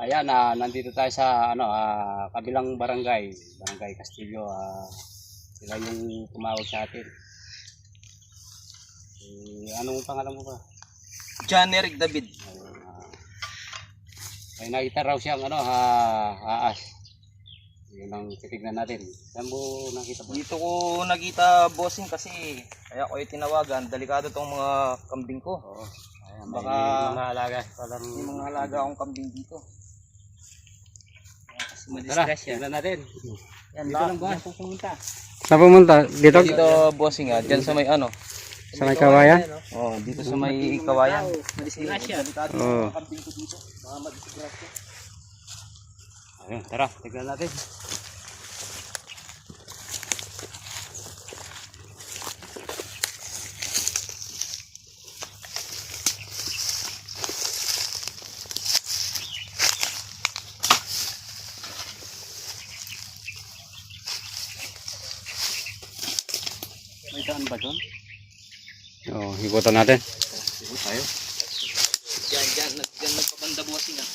Ayan, nandito tayo sa kabilang barangay, Barangay Castillo. Sila yung tumawag sa atin. Anong pangalan mo ba? John Eric David. May nakita raw siyang haas. Yun ang titignan natin. Saan mo nakita po? Dito ko nakita, bossing, kasi kaya ko yung tinawagan. Delikado tong mga kambing ko. Oo. Ayan, Baka may mga alaga. may mga alaga akong kambing dito. Tara, tignan natin. Yan, Dito lang ba? pumunta. Saan pumunta? Dito? Dito, bossing, dyan sa may Sa may kawayan? Oh, dito sa may kawayan. Madisgrasya. Delikado Oo. yung kambing ko dito. Mga madisgrasya. Ayun, tara, tignan natin. May daan ba doon? Oo, ikutan natin. Sige tayo. Dyan nagpabanda, bossing, ah.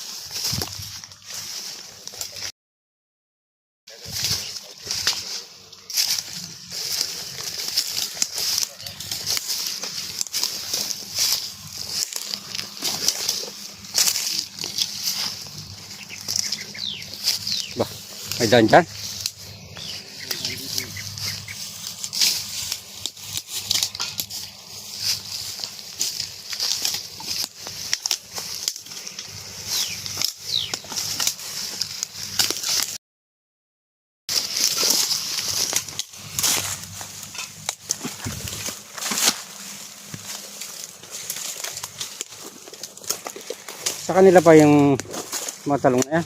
Ba, may daan dyan? Sa kanila pa yung mga talong na yan?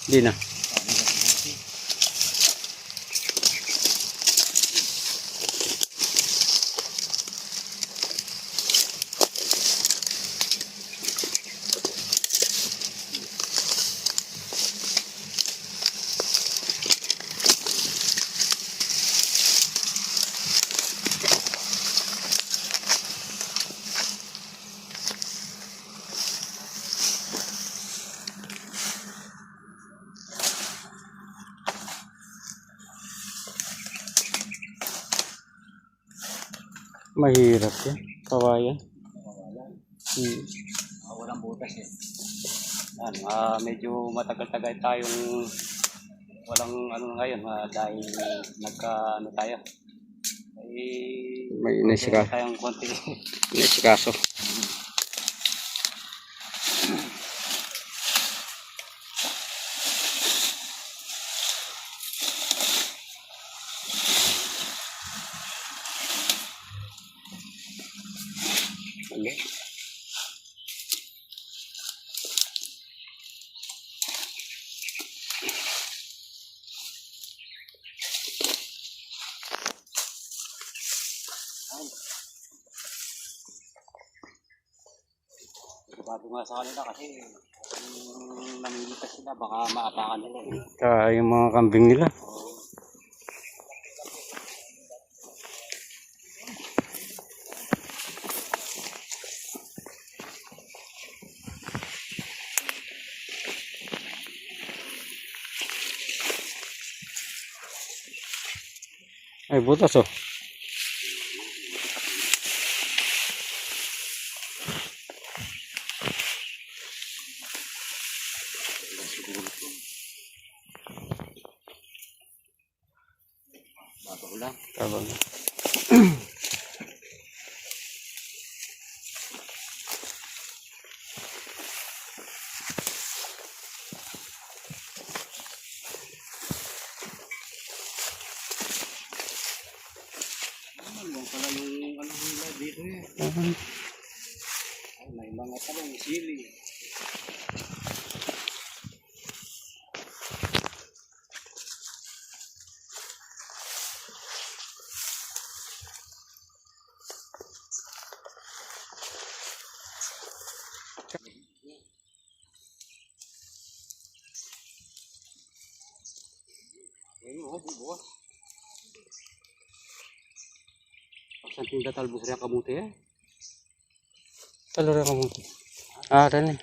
Hindi na. Mahirap yan. Kawayan. Walang butas eh. Yan, medyo matagal-tagal tayong walang ngayon dahil tayo. May inisika. Tayong konti. Inisikaso. Bago nga sa kanila kasi namimitas sila, baka maapakan nila eh. Kaya yung mga kambing nila. Ay, butas oh. Bago lang. Tabang. Yung pala yung nila dito eh. Ay, may mga talong, sili. Ayun, bukas. Pagsan tinda talbos rin kamuti eh. Talura ka mo. Ah, tani.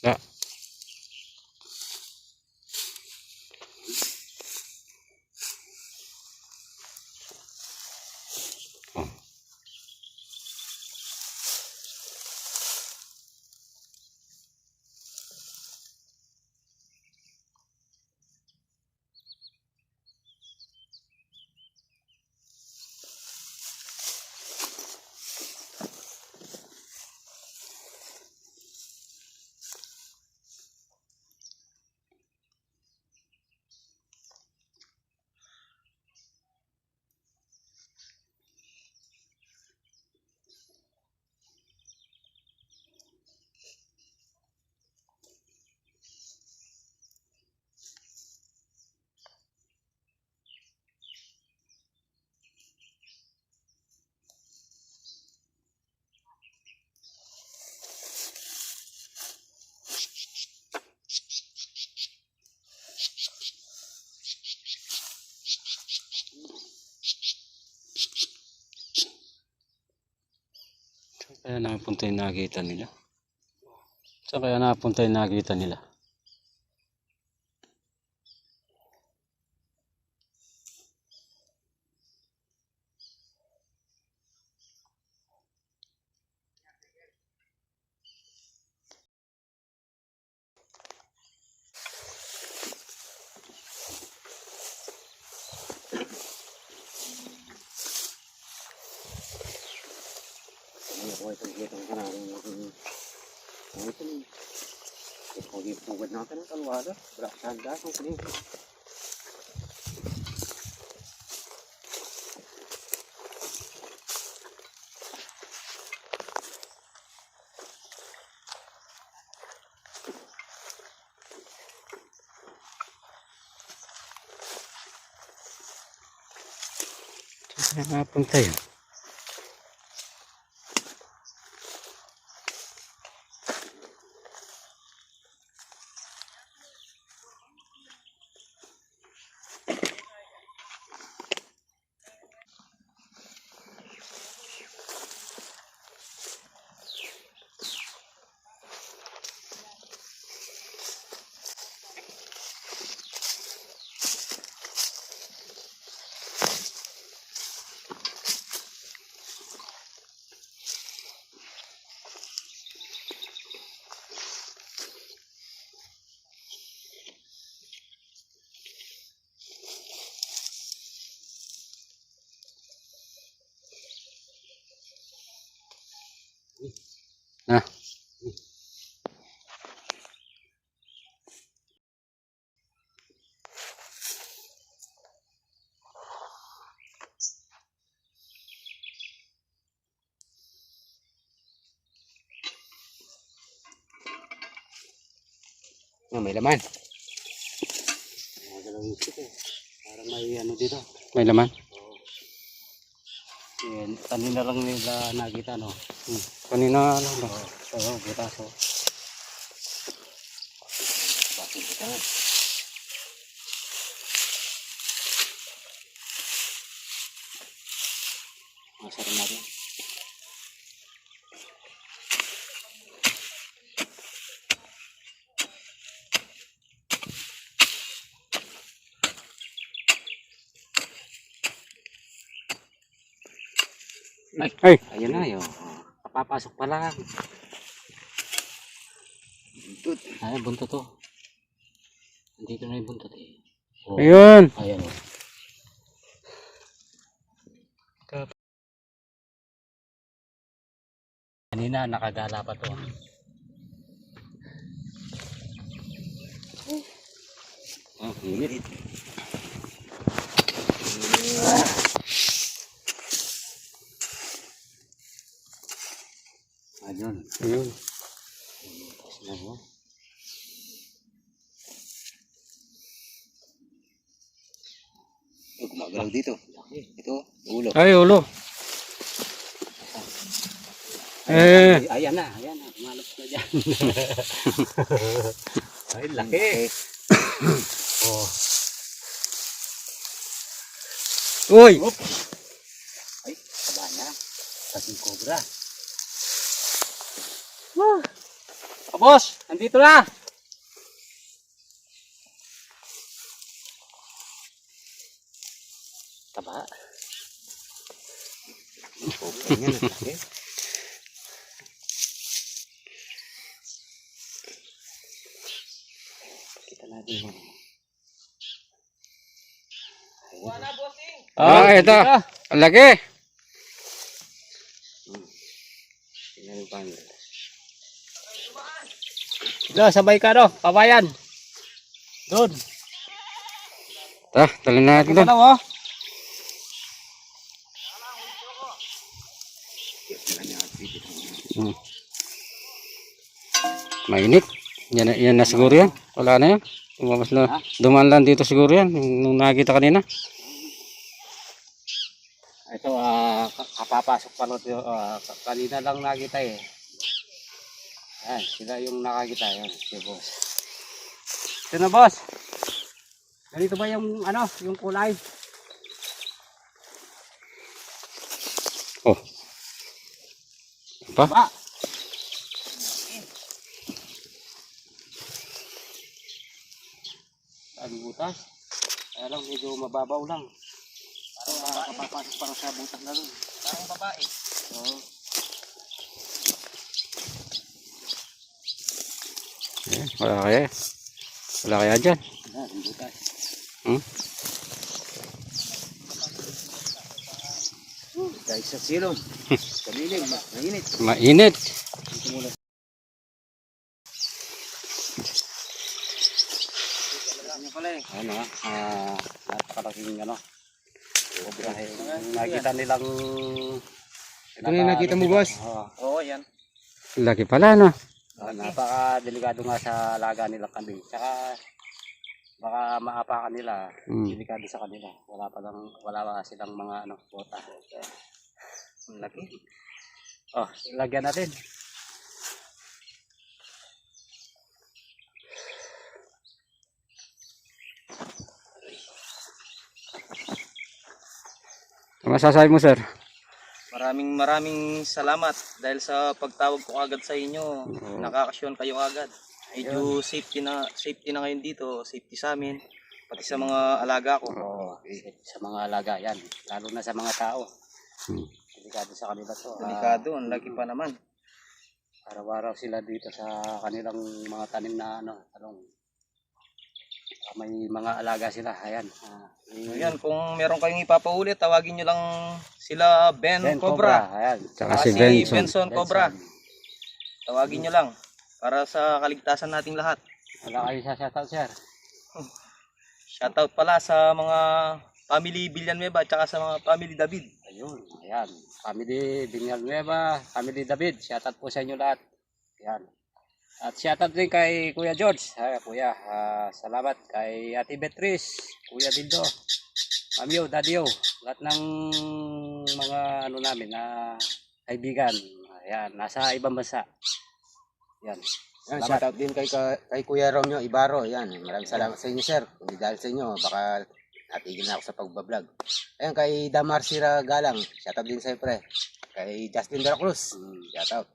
Ya. Oh. Kaya napunta yung nakita nila. Saan kaya napunta yung nakita nila? Saan kaya napunta yun? Ah. Oh, may laman. Parang may ano dito. May laman? Yan, kanina lang nila nakita, no? Kanina lang ba? Oo, butas, oh. Bakit ito nga? Masarin natin. Ay, Ayun na yun. Papapasok pa lang. Buntot. Ay, buntot to. Nandito na yung buntot eh. Oh. ayun. Ayan o. Kanina nakagala pa to. Oh, init. Ayun. Ayun. Tapos na mo. Gumagalaw dito. Ito, ulo. Ay, ulo. Eh, Ayan na. Malap na dyan. Ay, laki. Oh. uy. Ay, taba niya. Kasing cobra. Boss, nandito na. Taba. Cobra niya, laki. Kita natin yun. Wala, bossing. Ah, ito. Ang laki. Tingnan mo paano. Doon, sabay ka no, pabayan. Doon. Tali natin doon. Ano mo? Hmm. Mainit. Yan na siguro yan. Wala na yan. Lumabas na. Dumaan lang dito siguro yan. Nung nakita kanina. Ito, kapapasok pa lang. Kanina lang nakita eh. Ayan, sila yung nakakita. Ayan, si boss. Ito na boss. Ganito ba yung ano, yung kulay? Oh. Pa? Ba? Ang butas. Kaya lang, medyo mababaw lang. Parang kapapasok pa lang sa butas na rin. Parang babae. Oo. Wala kaya. Wala kaya dyan. Ayan, ang butas. Hmm? Dahil sa silong. Kamilig, mainit. Mainit. Dito muna. Ano pala eh. Ano napakalaking ano. Cobra. Nakita nilang... Ito na yung nakita mo, boss? Oo. Oo, yan. Laki pala, no? Napaka-delikado nga sa alaga nilang kambing. Tsaka baka maapakan nila. Hmm. Delikado sa kanila. Wala pa silang mga ano, bota. Ang laki. Oh, lagyan natin. Ano masasabi mo, sir? Maraming salamat dahil sa pagtawag ko agad sa inyo. Nakakasyon kayo agad. Medyo safety na ngayon dito, safety sa amin, pati sa mga alaga ko. Oo, sa mga alaga yan. Lalo na sa mga tao. Hmm. Delikado sa kanila to. Delikado, ang laki pa naman. Araw-araw sila dito sa kanilang mga tanim na ano, talong. May mga alaga sila. Ayan. Ayan, kung meron kayong ipapaulit, tawagin nyo lang sila Ben Cobra. Ayan. Tsaka Si si Benson. Benson Cobra. Tawagin nyo lang para sa kaligtasan nating lahat. Wala kayo sa shoutout, sir. Shoutout pala sa mga family Villanueva at saka sa mga family David. Ayun. Ayan. Family Villanueva, Family David. Shoutout po sa inyo lahat. Ayan. At shoutout din kay Kuya George. Ay, Kuya, salamat kay Ate Beatrice, Kuya Dildo, Mamyo, Dadyo, lahat ng mga ano namin na kaibigan. Ayan, nasa ibang bansa. Ayan. Yan, Salamat. shoutout din kay Kuya Romeo Ibarro. Yan, maraming salamat sa inyo, sir. Kung di dahil sa inyo, baka natigil na ako sa pagbablog. Ayun, kay Damar Sira Galang, shoutout din siyempre. Kay Justin De La Cruz, shoutout.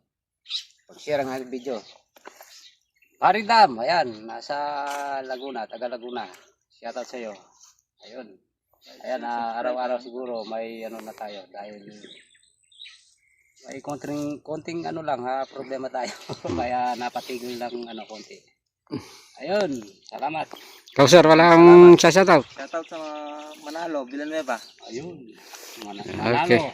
Pag-share ang ating video. Paring Dam, ayan, nasa Laguna, taga Laguna. Shoutout sa iyo. Ayun. Ayan, araw-araw siguro may ano na tayo dahil may konting ano lang problema tayo. Kaya napatigil lang ano konti. Ayun, salamat. Ikaw sir, wala akong shoutout. Shoutout sa mga Manalo, Villanueva. Ayun. Okay. Manalo.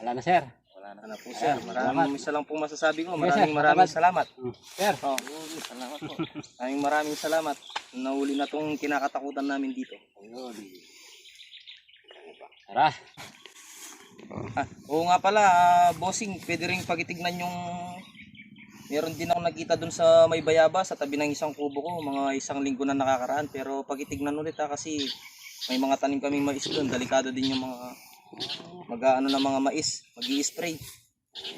Wala na sir. Wala na po sir. Salamat. Isa lang pong masasabi ko. Yes, sir. Maraming salamat. Sir. Oh, salamat po. Maraming salamat. Nahuli na tong kinakatakutan namin dito. Ayun. Tara. Oo nga pala, bossing, pwede rin pagitignan yung meron din ako nakita dun sa may bayaba sa tabi ng isang kubo ko, mga 1 linggo na nakakaraan, pero pagitignan ulit kasi may mga tanim kaming mais doon, delikado din yung mga mag-aano ng mga mais, mag-i-spray.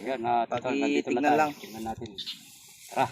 Ayun, total, nandito na Pagitignan tayo. lang. Tingnan natin. Tara.